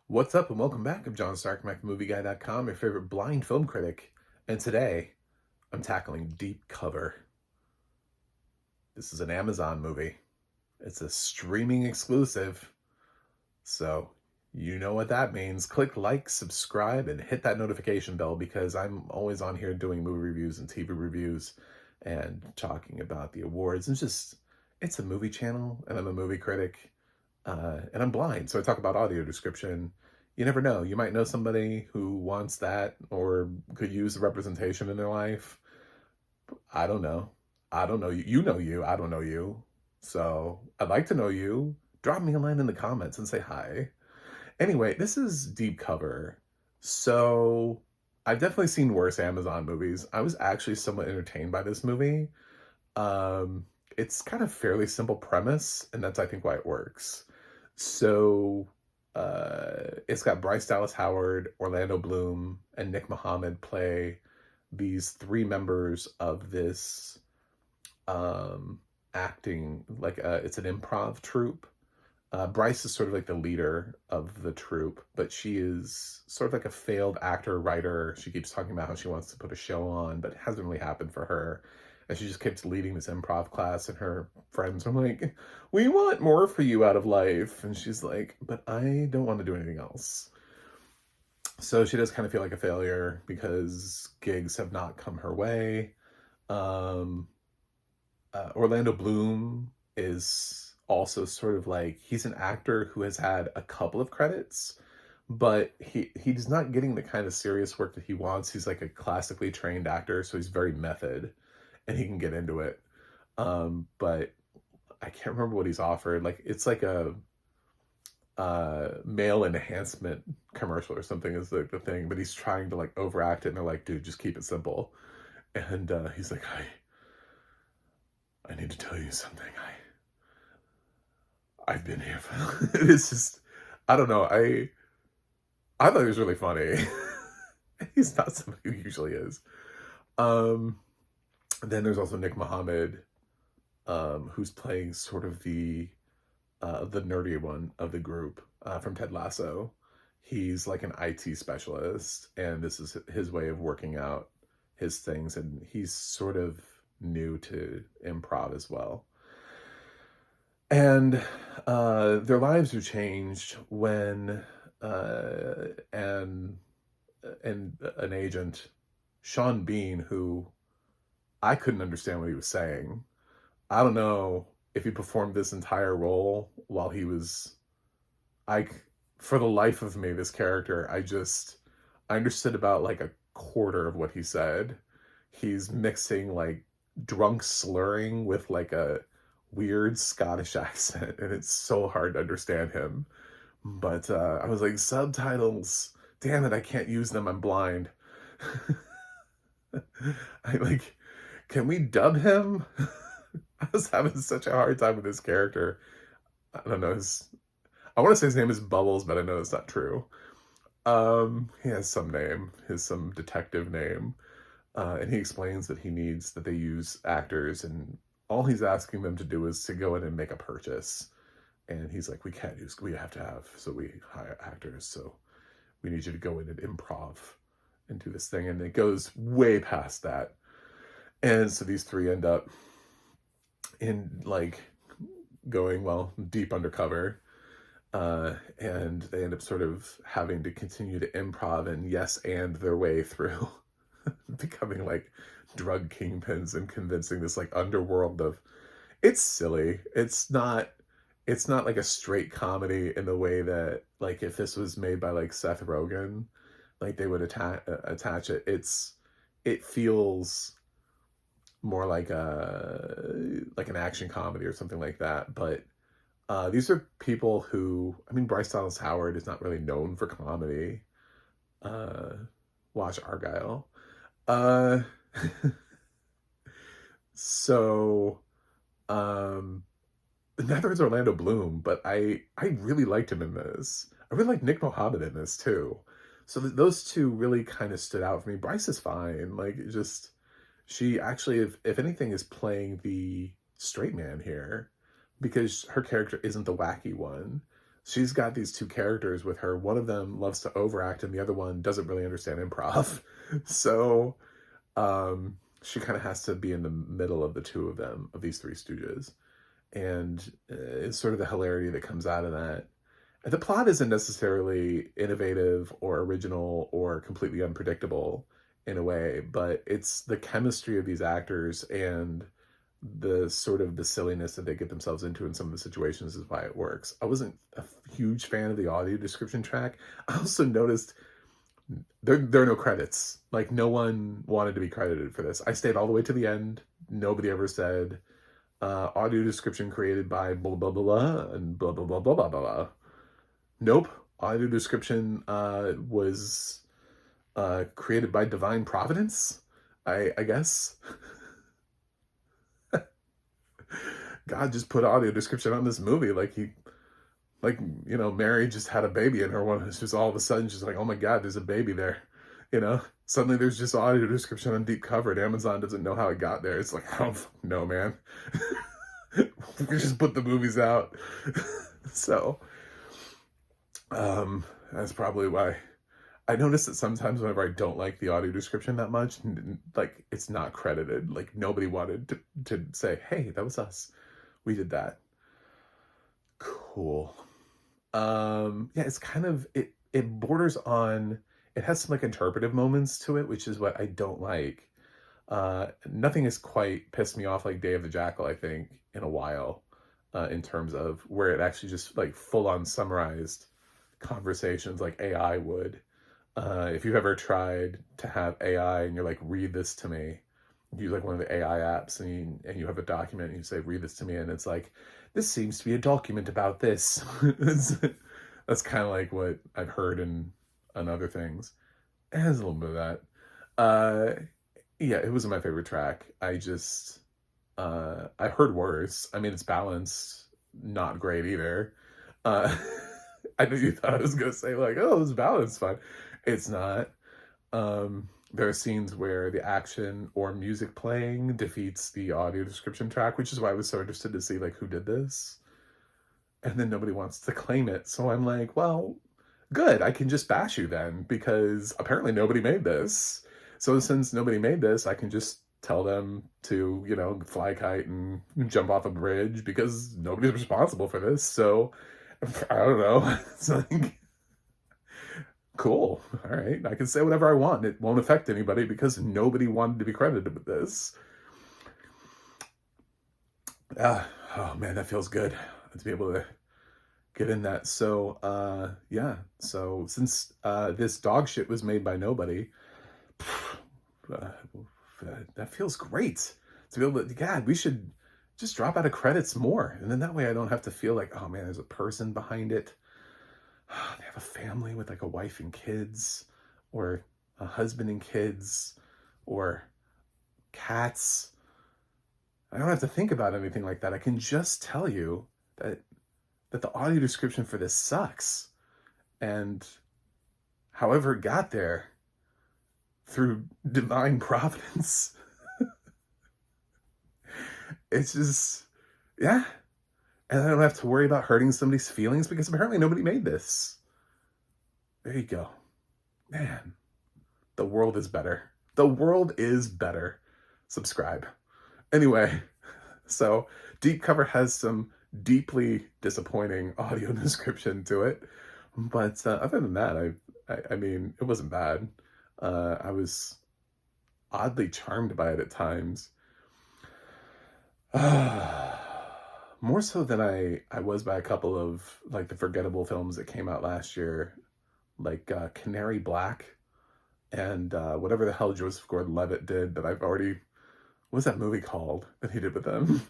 What's up and welcome back. I'm John Stark, MacTheMovieGuy.com, your favorite blind film critic. And today, I'm tackling Deep Cover. This is an Amazon movie. It's a streaming exclusive. So, you know what that means. Click like, subscribe, and hit that notification bell because I'm always on here doing movie reviews and TV reviews and talking about the awards. It's a movie channel, and I'm a movie critic. And I'm blind, so I talk about audio description. You never know. You might know somebody who wants that or could use the representation in their life. I don't know. I don't know you. You know you. I don't know you. So I'd like to know you. Drop me a line in the comments and say hi. Anyway, this is Deep Cover. So I've definitely seen worse Amazon movies. I was actually somewhat entertained by this movie. It's kind of fairly simple premise, and that's I think why it works. So it's got Bryce Dallas Howard, Orlando Bloom, and Nick Mohammed play these three members of this acting, it's an improv troupe. Bryce is sort of like the leader of the troupe, but she is sort of like a failed actor, writer. She keeps talking about how she wants to put a show on, but it hasn't really happened for her. And she just keeps leading this improv class, and her friends are like, we want more for you out of life. And she's like, but I don't want to do anything else. So she does kind of feel like a failure because gigs have not come her way. Orlando Bloom is also sort of like, he's an actor who has had a couple of credits, but he's not getting the kind of serious work that he wants. He's like a classically trained actor, so he's very method and he can get into it. But I can't remember what he's offered. Like, it's like a male enhancement commercial or something is the thing, but he's trying to like overact it, and they're like, dude, just keep it simple. And he's like, I need to tell you something. I've been here for it's just, I don't know. I thought he was really funny. He's not somebody who usually is. Then there's also Nick Mohammed, who's playing sort of the nerdy one of the group from Ted Lasso. He's like an IT specialist, and this is his way of working out his things, and he's sort of new to improv as well. And their lives are changed when and an agent, Sean Bean, who I couldn't understand what he was saying. I don't know if he performed this entire role while he was, for the life of me, this character, I understood about like a quarter of what he said. He's mixing like drunk slurring with like a weird Scottish accent, and it's so hard to understand him. But I was like, subtitles, damn it, I can't use them, I'm blind. I like, can we dub him? I was having such a hard time with this character. I don't know, I want to say his name is Bubbles, but I know it's not true. He has some name, some detective name. And he explains that he needs that they use actors, and all he's asking them to do is to go in and make a purchase. And he's like, we have to have, so we hire actors. So we need you to go in and improv and do this thing. And it goes way past that. And so these three end up in like going, well, deep undercover. And they end up sort of having to continue to improv and and their way through becoming like drug kingpins and convincing this like underworld of, it's silly. It's not like a straight comedy in the way that like if this was made by like Seth Rogen, like they would attach it. It feels more like an action comedy or something like that. But these are people who, I mean, Bryce Dallas Howard is not really known for comedy. Watch Argyle. So, neither is Orlando Bloom, but I really liked him in this. I really like Nick Mohammed in this too. So those two really kind of stood out for me. Bryce is fine. Like, she actually, if anything, is playing the straight man here because her character isn't the wacky one. she's got these two characters with her. One of them loves to overact and the other one doesn't really understand improv. So she kind of has to be in the middle of the two of them, of these three stooges. And it's sort of the hilarity that comes out of that. And the plot isn't necessarily innovative or original or completely unpredictable in a way, but it's the chemistry of these actors and the sort of the silliness that they get themselves into in some of the situations is why it works. I wasn't a huge fan of the audio description track. I also noticed there are no credits. Like, no one wanted to be credited for this. I stayed all the way to the end. Nobody ever said audio description created by blah blah blah blah and blah blah blah blah blah blah. Nope. Audio description was created by divine providence, I guess. God just put audio description on this movie like Mary just had a baby in her one. It's just all of a sudden she's like, oh my God, there's a baby there. Suddenly there's just audio description on deep cover and Amazon doesn't know how it got there. It's like, I don't know, man. We just put the movies out. So, that's probably why. I notice that sometimes whenever I don't like the audio description that much, like, it's not credited. Like, nobody wanted to say, hey, that was us. We did that. Cool. Yeah, it's kind of, it borders on, it has some like interpretive moments to it, which is what I don't like. Nothing has quite pissed me off like Day of the Jackal, I think, in a while, in terms of where it actually just like full on summarized conversations like AI would. If you've ever tried to have AI and you're like, read this to me, use like one of the AI apps and you have a document and you say, read this to me. And it's like, this seems to be a document about this. That's kind of like what I've heard in other things. It has a little bit of that. Yeah, it wasn't my favorite track. I heard worse. I mean, it's balanced, not great either. I know you thought I was going to say like, oh, it's balanced fine. It's not. There are scenes where the action or music playing defeats the audio description track, which is why I was so interested to see like who did this. And then nobody wants to claim it. So I'm like, well, good. I can just bash you then, because apparently nobody made this. So since nobody made this, I can just tell them to, fly a kite and jump off a bridge because nobody's responsible for this. So I don't know. It's like, cool. All right. I can say whatever I want. It won't affect anybody because nobody wanted to be credited with this. Oh man, that feels good to be able to get in that. So, yeah. So since this dog shit was made by nobody, that feels great to be able to, God, we should just drop out of credits more. And then that way I don't have to feel like, oh man, there's a person behind it. They have a family with like a wife and kids, or a husband and kids, or cats. I don't have to think about anything like that. I can just tell you that the audio description for this sucks. And however it got there, through divine providence, it's just, yeah. And I don't have to worry about hurting somebody's feelings because apparently nobody made this. There you go. Man, the world is better. The world is better. Subscribe. Anyway, so Deep Cover has some deeply disappointing audio description to it. But other than that, I mean, it wasn't bad. I was oddly charmed by it at times. More so than I was by a couple of like the forgettable films that came out last year, like Canary Black and whatever the hell Joseph Gordon-Levitt did that I've already, what's that movie called that he did with them?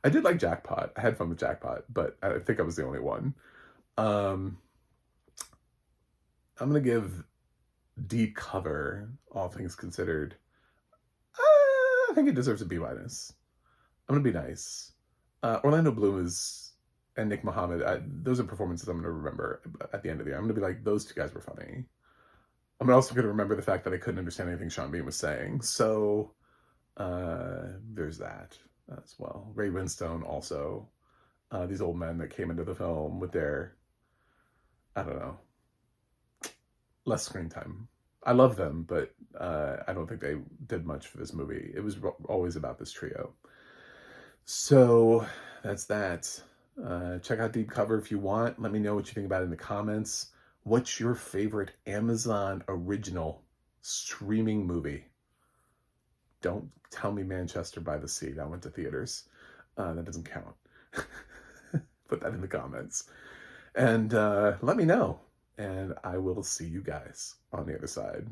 I did like Jackpot. I had fun with Jackpot, but I think I was the only one. I'm going to give Deep Cover, all things considered, I think it deserves a B-. I'm going to be nice. Orlando Bloom and Nick Mohammed, those are performances I'm going to remember at the end of the year. I'm going to be like, those two guys were funny. I'm also going to remember the fact that I couldn't understand anything Sean Bean was saying. So there's that as well. Ray Winstone also. these old men that came into the film with their, I don't know, less screen time. I love them, but I don't think they did much for this movie. It was always about this trio. So that's that. Check out Deep Cover if you want. Let me know what you think about it in the comments. What's your favorite Amazon original streaming movie? Don't tell me Manchester by the Sea. That went to theaters. That doesn't count. Put that in the comments. And let me know. And I will see you guys on the other side.